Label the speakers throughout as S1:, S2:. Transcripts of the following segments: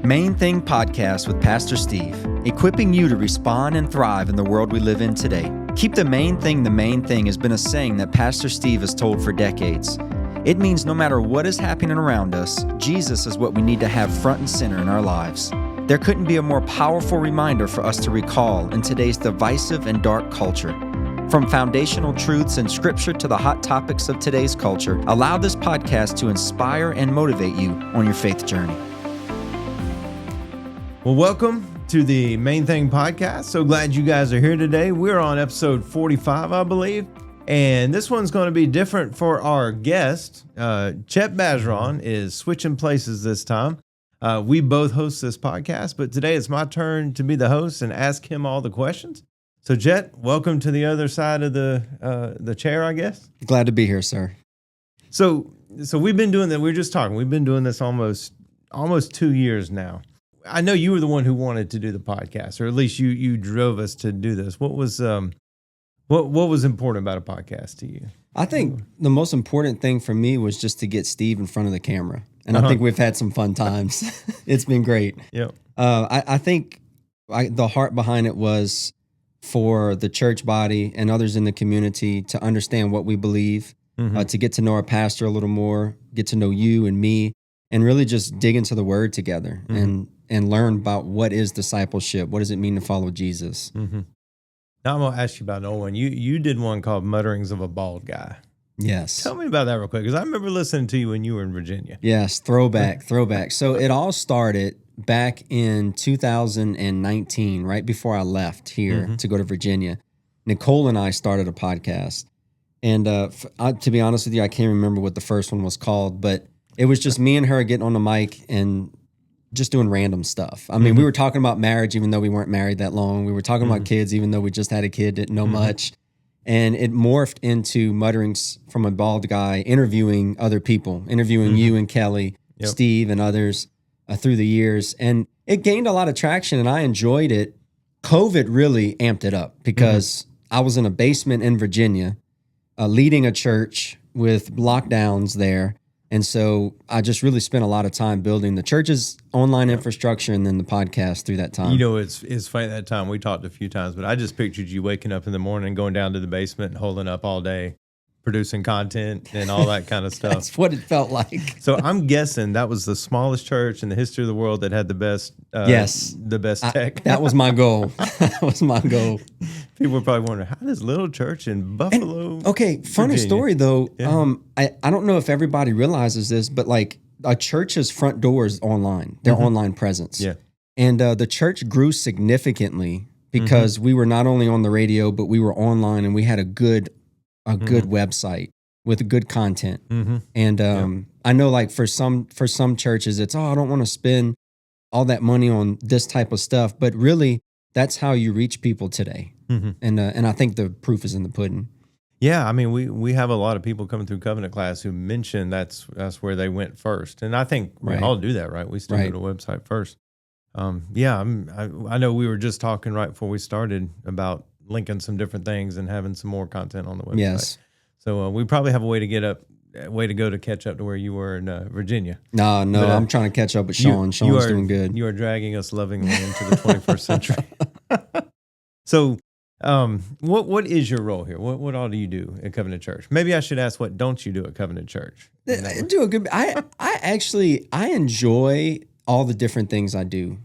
S1: Main Thing Podcast with Pastor Steve, equipping you to respond and thrive in the world we live in today. Keep the main thing has been a saying that Pastor Steve has told for decades. It means no matter what is happening around us, Jesus is what we need to have front and center in our lives. There couldn't be a more powerful reminder for us to recall in today's divisive and dark culture. From foundational truths in Scripture to the hot topics of today's culture, allow this podcast to inspire and motivate you on your faith journey.
S2: Well, welcome to the Main Thing Podcast. So glad you guys are here today. We're on episode 45, I believe. And this one's going to be different for our guest. Chet Bergeron is switching places this time. We both host this podcast, but today it's my turn to be the host and ask him all the questions. So, Chet, welcome to the other side of the chair, I guess.
S1: Glad to be here, sir.
S2: So we've been doing that. We were just talking. We've been doing this almost 2 years now. I know you were the one who wanted to do the podcast, or at least you drove us to do this. What was important about a podcast to you?
S1: I think the most important thing for me was just to get Steve in front of the camera, and I think we've had some fun times. It's been great.
S2: Yep.
S1: I think the heart behind it was for the church body and others in the community to understand what we believe, to get to know our pastor a little more, get to know you and me, and really just dig into the Word together and learn about what is discipleship. What does it mean to follow Jesus?
S2: Mm-hmm. Now I'm going to ask you about an old one. You did one called Mutterings of a Bald Guy.
S1: Yes.
S2: Tell me about that real quick, because I remember listening to you when you were in Virginia.
S1: Yes, throwback. So it all started back in 2019, right before I left here to go to Virginia. Nicole and I started a podcast. And to be honest with you, I can't remember what the first one was called, but it was just me and her getting on the mic and just doing random stuff. I mean, we were talking about marriage, even though we weren't married that long. We were talking about kids, even though we just had a kid, didn't know much. And it morphed into Mutterings from a Bald Guy, interviewing other people, interviewing you and Kelly, Steve and others through the years. And it gained a lot of traction and I enjoyed it. COVID really amped it up because I was in a basement in Virginia, leading a church with lockdowns there. And so I just really spent a lot of time building the church's online infrastructure and then the podcast through that time.
S2: You know, it's funny that time. We talked a few times, but I just pictured you waking up in the morning, going down to the basement and holding up all day, producing content and all that kind of stuff.
S1: That's what it felt like.
S2: So I'm guessing that was the smallest church in the history of the world that had the best tech.
S1: That was my goal. That was my goal.
S2: People were probably wondering, how does little church in Buffalo?
S1: Okay, funny
S2: Virginia?
S1: story though. Yeah. I don't know if everybody realizes this, but like a church's front door is online, their online presence.
S2: Yeah.
S1: And the church grew significantly because we were not only on the radio, but we were online and we had a good website with good content. And I know like for some churches, it's, I don't want to spend all that money on this type of stuff, but really that's how you reach people today. And I think the proof is in the pudding.
S2: Yeah, I mean, we have a lot of people coming through Covenant class who mention that's where they went first, and I think we all do that, right? We still go to the website first. I know we were just talking right before we started about linking some different things and having some more content on the website. Yes. So we probably have a way to go to catch up to where you were in Virginia.
S1: No, but, I'm trying to catch up with Sean. Sean's doing good.
S2: You are dragging us lovingly into the 21st century. So, what is your role here? What all do you do at Covenant Church? Maybe I should ask, what don't you do at Covenant Church?
S1: Do a good. I enjoy all the different things I do.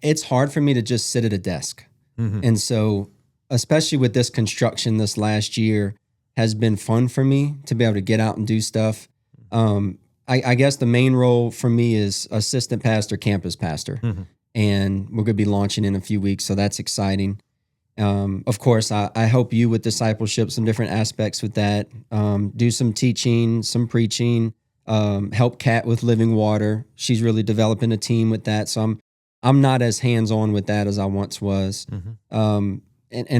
S1: It's hard for me to just sit at a desk, and so especially with this construction this last year has been fun for me to be able to get out and do stuff. I guess the main role for me is assistant pastor, campus pastor. And we're going to be launching in a few weeks, so that's exciting. Of course, I help you with discipleship, some different aspects with that. Do some teaching, some preaching. Help Kat with Living Water. She's really developing a team with that, so I'm not as hands-on with that as I once was. And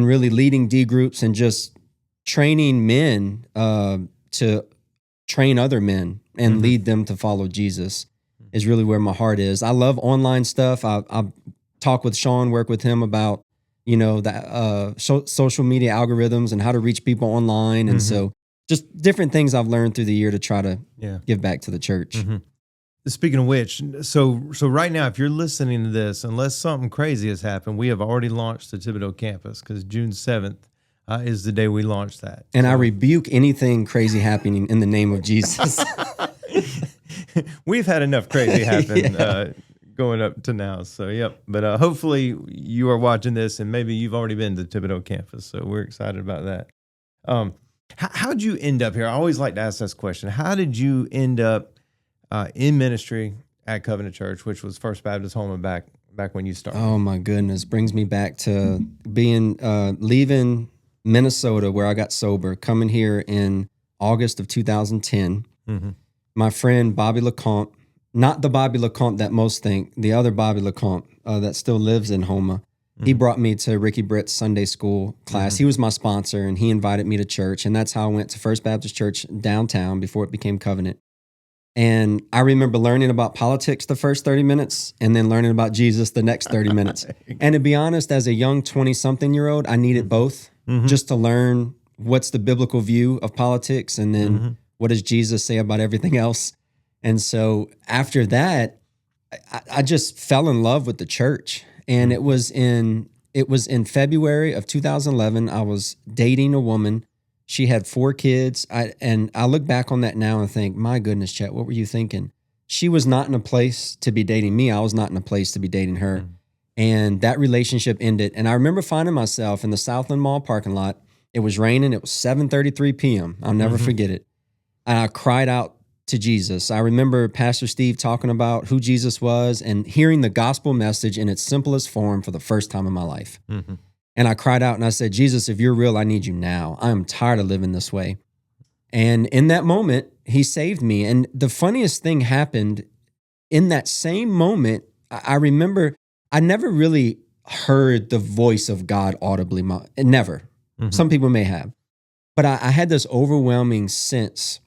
S1: really leading D groups and just training men to train other men and lead them to follow Jesus is really where my heart is. I love online stuff. I talk with Sean, work with him about, the social media algorithms and how to reach people online. And so just different things I've learned through the year to try to give back to the church.
S2: Speaking of which, so right now, if you're listening to this, unless something crazy has happened, we have already launched the Thibodaux campus because June 7th is the day we launched that.
S1: And I rebuke anything crazy happening in the name of Jesus.
S2: We've had enough crazy happen going up to now. So, yep. But hopefully you are watching this and maybe you've already been to the Thibodaux campus. So we're excited about that. How'd you end up here? I always like to ask this question. How did you end up in ministry at Covenant Church, which was First Baptist Houma back when you started?
S1: Oh my goodness. Brings me back to being, leaving Minnesota where I got sober, coming here in August of 2010. Mm-hmm. My friend, Bobby LeCompte, not the Bobby LeCompte that most think, the other Bobby LeCompte that still lives in Houma. Mm-hmm. He brought me to Ricky Britt's Sunday school class. Mm-hmm. He was my sponsor and he invited me to church. And that's how I went to First Baptist Church downtown before it became Covenant. And I remember learning about politics the first 30 minutes and then learning about Jesus the next 30 minutes. And to be honest, as a young 20-something-year-old, I needed both just to learn what's the biblical view of politics and then what does Jesus say about everything else. And so after that, I just fell in love with the church. And it was in February of 2011, I was dating a woman. She had 4 kids. I look back on that now and think, my goodness, Chet, what were you thinking? She was not in a place to be dating me. I was not in a place to be dating her. And that relationship ended. And I remember finding myself in the Southland Mall parking lot. It was raining. It was 7:33 p.m. I'll never forget it. And I cried out to Jesus. I remember Pastor Steve talking about who Jesus was and hearing the gospel message in its simplest form for the first time in my life. Mm-hmm. And I cried out and I said, Jesus, if you're real, I need you now. I'm tired of living this way. And in that moment, he saved me. And the funniest thing happened in that same moment. I remember I never really heard the voice of God audibly. Never. Mm-hmm. Some people may have. But I had this overwhelming sense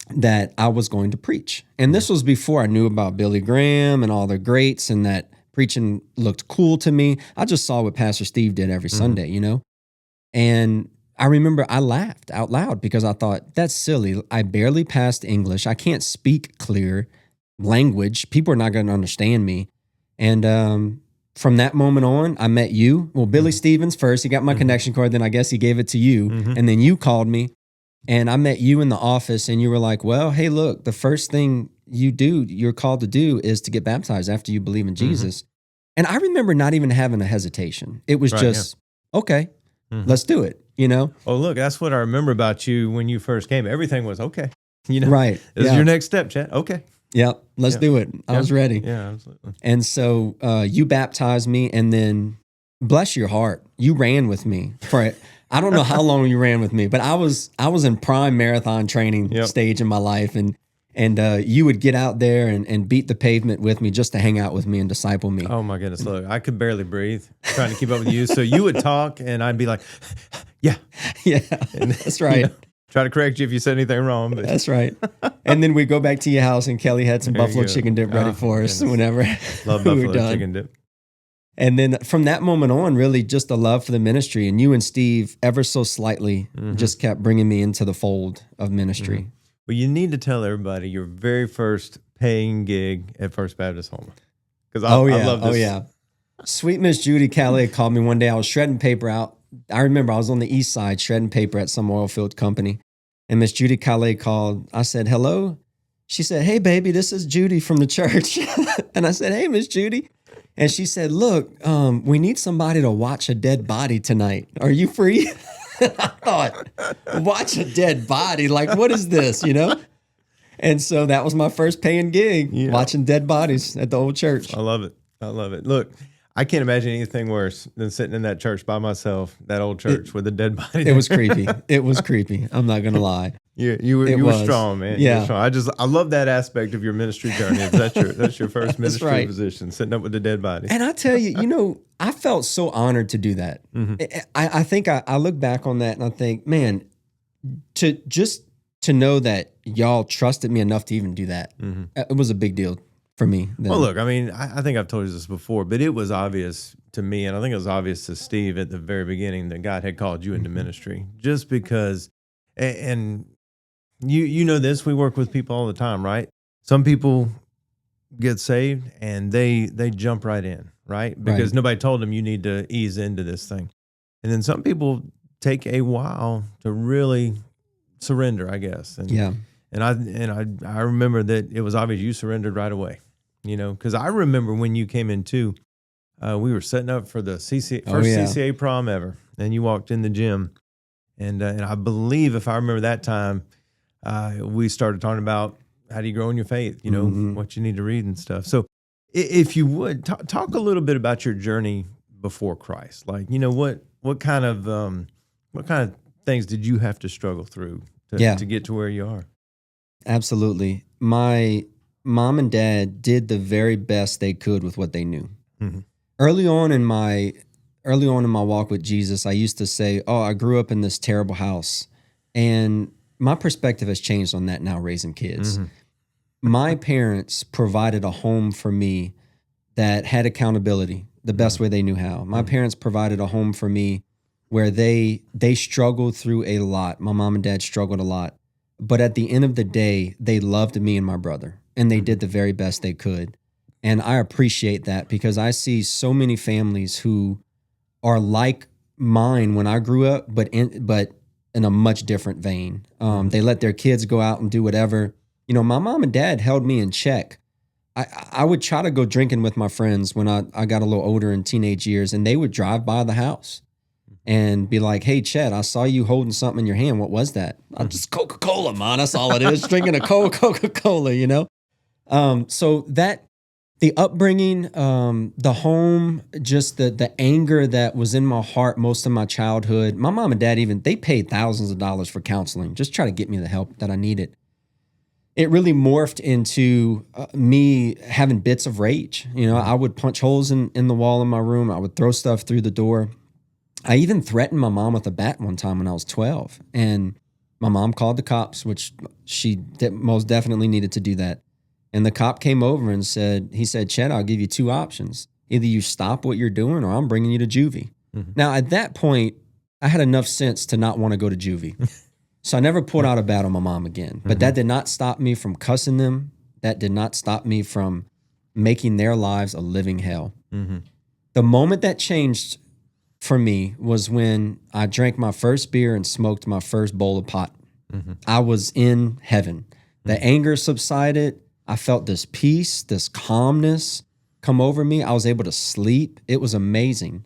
S1: that I was going to preach. And this was before I knew about Billy Graham and all the greats and that preaching looked cool to me. I just saw what Pastor Steve did every Sunday, you know? And I remember I laughed out loud because I thought, that's silly. I barely passed English. I can't speak clear language. People are not going to understand me. And from that moment on, I met you. Well, Billy Stevens first. He got my connection card. Then I guess he gave it to you. And then you called me. And I met you in the office and you were like, well, hey, look, the first thing you're called to do is to get baptized after you believe in Jesus. And I remember not even having a hesitation. It was okay, let's do it, you know?
S2: Oh, look, that's what I remember about you when you first came. Everything was okay. You know,
S1: right.
S2: This is your next step, Chet. Okay.
S1: Yep. Let's do it. I was ready.
S2: Yeah, absolutely.
S1: And so you baptized me and then bless your heart, you ran with me for it. I don't know how long you ran with me, but I was in prime marathon training stage in my life. And you would get out there and beat the pavement with me just to hang out with me and disciple me.
S2: Oh my goodness. Look, I could barely breathe trying to keep up with you. So you would talk and I'd be like, yeah.
S1: And that's right.
S2: Try to correct you if you said anything wrong. But.
S1: That's right. And then we go back to your house and Kelly had some buffalo chicken dip ready for us whenever
S2: Love
S1: we were
S2: buffalo
S1: done.
S2: chicken dip.
S1: And then from that moment on, really just a love for the ministry. And you and Steve, ever so slightly, just kept bringing me into the fold of ministry.
S2: Well, you need to tell everybody your very first paying gig at First Baptist Houma. Because I love this.
S1: Oh, yeah. Sweet Miss Judy Calais called me one day. I was shredding paper out. I remember I was on the east side shredding paper at some oil field company. And Miss Judy Calais called. I said, hello. She said, hey, baby, this is Judy from the church. And I said, hey, Miss Judy. And she said, look, we need somebody to watch a dead body tonight. Are you free? I thought, watch a dead body? Like, what is this, you know? And so that was my first paying gig, watching dead bodies at the old church.
S2: I love it. I love it. Look, I can't imagine anything worse than sitting in that church by myself, that old church with a dead body.
S1: It was creepy. It was creepy. I'm not going to lie.
S2: You were strong, man. Yeah. I love that aspect of your ministry journey. That's your first ministry position, sitting up with the dead body.
S1: And I tell you, I felt so honored to do that. I think I look back on that and I think, man, to know that y'all trusted me enough to even do that, it was a big deal for me. Then.
S2: Well, look, I mean, I think I've told you this before, but it was obvious to me, and I think it was obvious to Steve at the very beginning that God had called you into ministry, just because, and you know this, we work with people all the time, right? Some people get saved and they jump right in, right? Because nobody told them you need to ease into this thing. And then some people take a while to really surrender, I guess. And I remember that it was obvious you surrendered right away, because I remember when you came in too, we were setting up for the CCA prom ever, and you walked in the gym, and I believe if I remember that time, we started talking about how do you grow in your faith, what you need to read and stuff. So if you would talk a little bit about your journey before Christ, like, what kind of things did you have to struggle through to get to where you are?
S1: Absolutely. My mom and dad did the very best they could with what they knew. Mm-hmm. Early on in my walk with Jesus, I used to say, "Oh, I grew up in this terrible house," and my perspective has changed on that now, raising kids. Mm-hmm. My parents provided a home for me that had accountability the best way they knew how. My parents provided a home for me where they struggled through a lot. My mom and dad struggled a lot. But at the end of the day, they loved me and my brother, and they did the very best they could. And I appreciate that because I see so many families who are like mine when I grew up, but in a much different vein. They let their kids go out and do whatever. My mom and dad held me in check. I would try to go drinking with my friends when I got a little older in teenage years, and they would drive by the house and be like, "Hey, Chet, I saw you holding something in your hand. What was that?" Just Coca-Cola, man. That's all it is. Drinking a Coca-Cola, So that the upbringing, the home, just the anger that was in my heart most of my childhood. My mom and dad they paid thousands of dollars for counseling, just try to get me the help that I needed. It really morphed into me having bits of rage. I would punch holes in the wall in my room. I would throw stuff through the door. I even threatened my mom with a bat one time when I was 12. And my mom called the cops, which she most definitely needed to do that. And the cop came over and said, "Chet, I'll give you two options. Either you stop what you're doing or I'm bringing you to juvie." Mm-hmm. Now, at that point, I had enough sense to not want to go to juvie. So I never pulled out a bat on my mom again. But that did not stop me from cussing them. That did not stop me from making their lives a living hell. Mm-hmm. The moment that changed for me was when I drank my first beer and smoked my first bowl of pot. Mm-hmm. I was in heaven. The anger subsided. I felt this peace, this calmness come over me. I was able to sleep. It was amazing.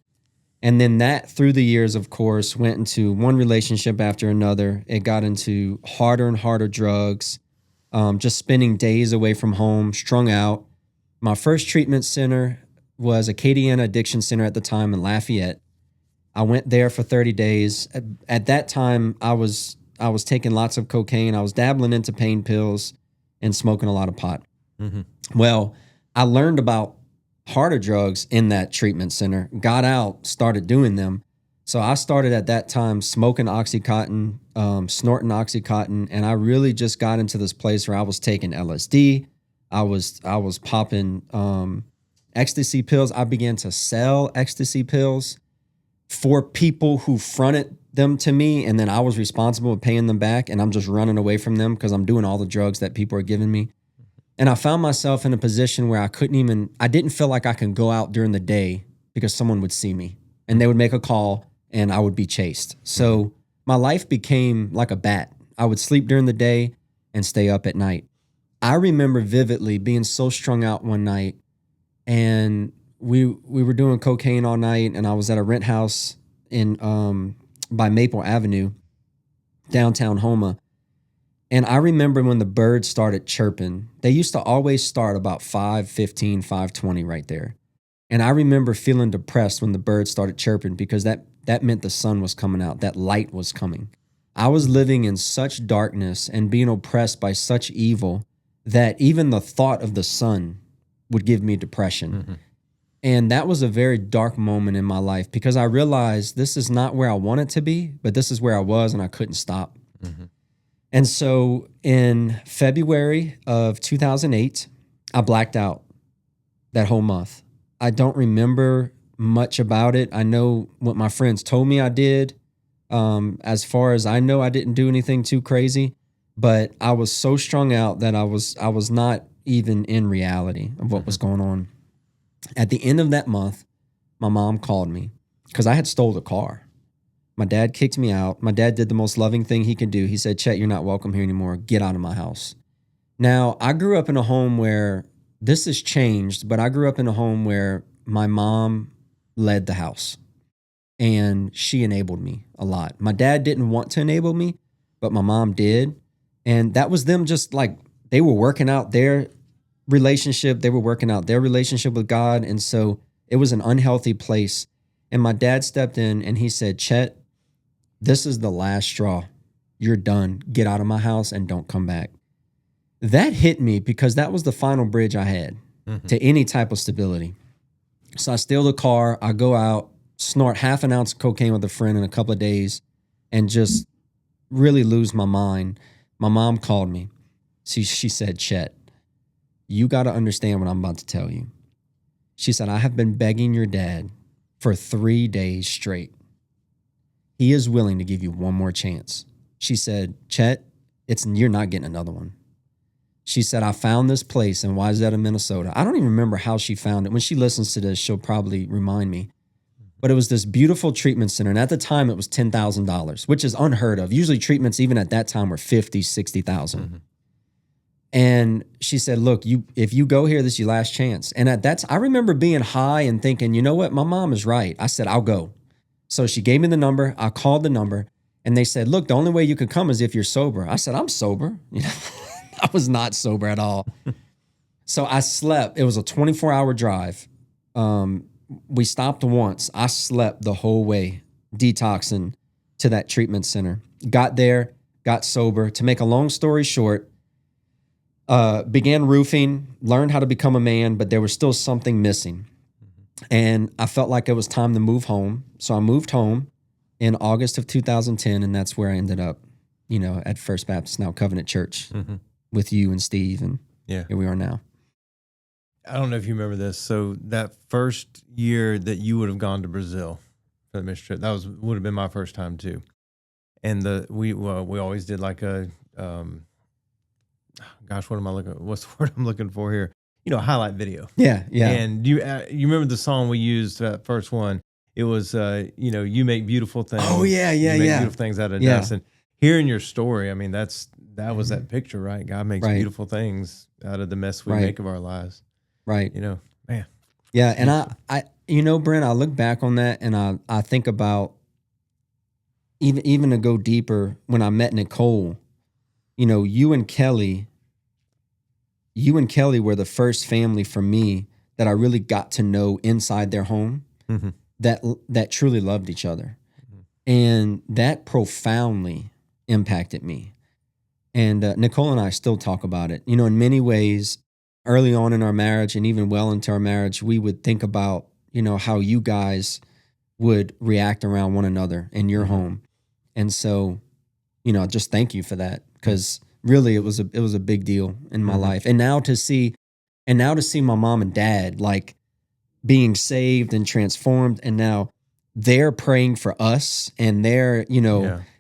S1: And then that, through the years, of course, went into one relationship after another. It got into harder and harder drugs, just spending days away from home, strung out. My first treatment center was Acadiana Addiction Center at the time in Lafayette. I went there for 30 days. At that time, I was taking lots of cocaine. I was dabbling into pain pills and smoking a lot of pot. Mm-hmm. Well, I learned about harder drugs in that treatment center, got out, started doing them. So I started at that time smoking Oxycontin, snorting Oxycontin, and I really just got into this place where I was taking LSD. I was popping ecstasy pills. I began to sell ecstasy pills for people who fronted them to me, and then I was responsible for paying them back, and I'm just running away from them because I'm doing all the drugs that people are giving me. And I found myself in a position where I didn't feel like I could go out during the day because someone would see me and they would make a call and I would be chased. So my life became like a bat. I would sleep during the day and stay up at night. I remember vividly being so strung out one night, and we were doing cocaine all night, and I was at a rent house in by Maple Avenue, downtown Houma. And I remember when the birds started chirping, they used to always start about 5:15, 5:20 right there. And I remember feeling depressed when the birds started chirping because that meant the sun was coming out, that light was coming. I was living in such darkness and being oppressed by such evil that even the thought of the sun would give me depression. Mm-hmm. And that was a very dark moment in my life because I realized this is not where I wanted to be, but this is where I was and I couldn't stop. Mm-hmm. And so in February of 2008, I blacked out that whole month. I don't remember much about it. I know what my friends told me I did. As far as I know, I didn't do anything too crazy, but I was so strung out that I was not even in reality of what was going on. At the end of that month, my mom called me because I had stole the car. My dad kicked me out. My dad did the most loving thing he could do. He said, Chet, you're not welcome here anymore. Get out of my house. Now, I grew up in a home where this has changed, but I grew up in a home where my mom led the house and she enabled me a lot. My dad didn't want to enable me, but my mom did. And that was them just like, they were working out their relationship. They were working out their relationship with God. And so it was an unhealthy place. And my dad stepped in and he said, Chet, this is the last straw. You're done. Get out of my house and don't come back. That hit me because that was the final bridge I had to any type of stability. So I steal the car. I go out, snort half an ounce of cocaine with a friend in a couple of days and just really lose my mind. My mom called me. She said, Chet, you got to understand what I'm about to tell you. She said, I have been begging your dad for 3 days straight. He is willing to give you one more chance. She said, Chet, you're not getting another one. She said, I found this place in Wayzata, Minnesota. I don't even remember how she found it. When she listens to this, she'll probably remind me. But it was this beautiful treatment center. And at the time, it was $10,000, which is unheard of. Usually treatments, even at that time, were $50,000, $60,000. And she said, look, if you go here, this is your last chance. And I remember being high and thinking, you know what? My mom is right. I said, I'll go. So she gave me the number. I called the number. And they said, look, the only way you can come is if you're sober. I said, I'm sober. I was not sober at all. So I slept. It was a 24-hour drive. We stopped once. I slept the whole way, detoxing to that treatment center. Got there, got sober. To make a long story short, began roofing, learned how to become a man, but there was still something missing. And I felt like it was time to move home. So I moved home in August of 2010, and that's where I ended up, at First Baptist, now Covenant Church. With you and Steve, and here we are now.
S2: I don't know if you remember this. So that first year that you would have gone to Brazil for the mission trip, would have been my first time too. And we always did like a, what's the word I'm looking for here? A highlight video.
S1: Yeah.
S2: And you remember the song we used, that first one? It was, you make beautiful things.
S1: Oh yeah.
S2: You make beautiful things out of dust. And hearing your story, I mean, that was that picture, right? God makes beautiful things out of the mess we make of our lives.
S1: Right.
S2: Man.
S1: Yeah. And I Brent, I look back on that and I think about even to go deeper, when I met Nicole, you and Kelly were the first family for me that I really got to know inside their home that truly loved each other. And that profoundly impacted me. And Nicole and I still talk about it. In many ways, early on in our marriage and even well into our marriage, we would think about, how you guys would react around one another in your home. And so, just thank you for that, because really it was a big deal in my life. And now to see my mom and dad like being saved and transformed, and now they're praying for us and they're,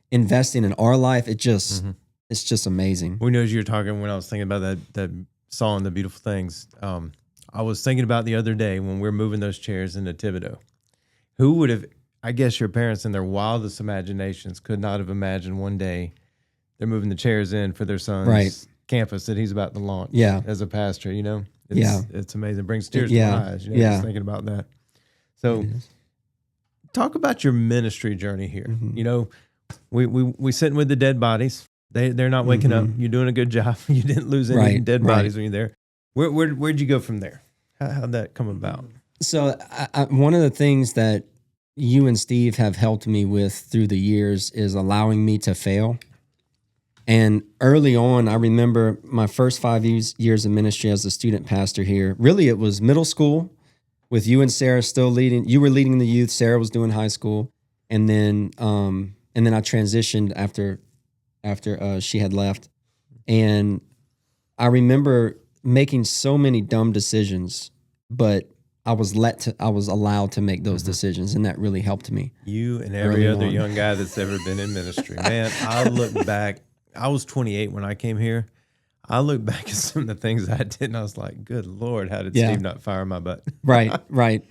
S1: investing in our life. It just it's just amazing.
S2: We know, as you were talking, when I was thinking about that song, The Beautiful Things, I was thinking about the other day when we were moving those chairs into Thibodaux. Who would have, I guess your parents in their wildest imaginations could not have imagined one day they're moving the chairs in for their son's campus that he's about to launch as a pastor, It's amazing. It brings tears to my eyes, just thinking about that. So talk about your ministry journey here. We sitting with the dead bodies. They're not waking up. You're doing a good job. You didn't lose any dead bodies when you're there. Where'd you go from there? How'd that come about?
S1: So one of the things that you and Steve have helped me with through the years is allowing me to fail. And early on, I remember my first 5 years of ministry as a student pastor here. Really, it was middle school with you and Sarah still leading. You were leading the youth. Sarah was doing high school, and then I transitioned after she had left. And I remember making so many dumb decisions, but I was allowed to make those decisions, and that really helped me.
S2: You and every other young guy that's ever been in ministry. Man, I look back. I was 28 when I came here. I look back at some of the things I did, and I was like, "Good Lord, how did Steve not fire my butt?"
S1: Right.
S2: Right.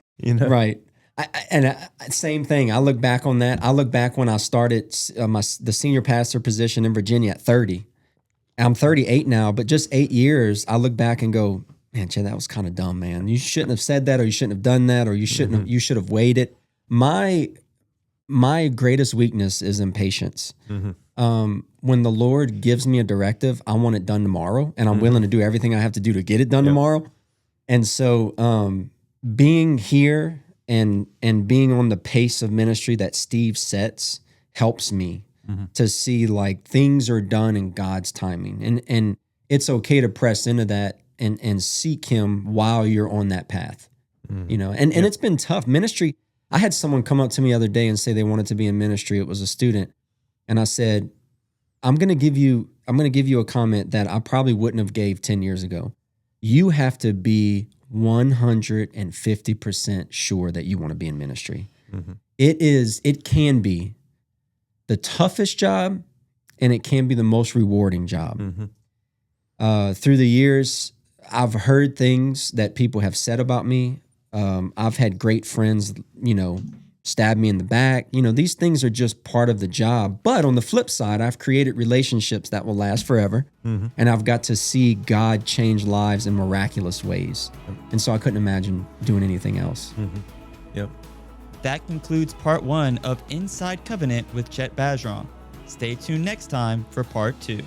S1: Same thing. I look back on that. I look back when I started the senior pastor position in Virginia at 30. I'm 38 now, but just 8 years, I look back and go, man, Chad, that was kind of dumb, man. You shouldn't have said that, or you shouldn't have done that, or you should have waited. My greatest weakness is impatience. When the Lord gives me a directive, I want it done tomorrow, and I'm willing to do everything I have to do to get it done tomorrow. And so being here and being on the pace of ministry that Steve sets helps me to see like things are done in God's timing. And it's okay to press into that and seek him while you're on that path. You know, and it's been tough. Ministry, I had someone come up to me the other day and say they wanted to be in ministry. It was a student. And I said, I'm going to give you a comment that I probably wouldn't have gave 10 years ago. You have to be 150% sure that you want to be in ministry. It can be the toughest job, and it can be the most rewarding job. Through the years, I've heard things that people have said about me. I've had great friends, stab me in the back. These things are just part of the job. But on the flip side, I've created relationships that will last forever. And I've got to see God change lives in miraculous ways. And so I couldn't imagine doing anything else.
S2: Yep.
S3: That concludes part 1 of Inside Covenant with Chet Bergeron. Stay tuned next time for part 2.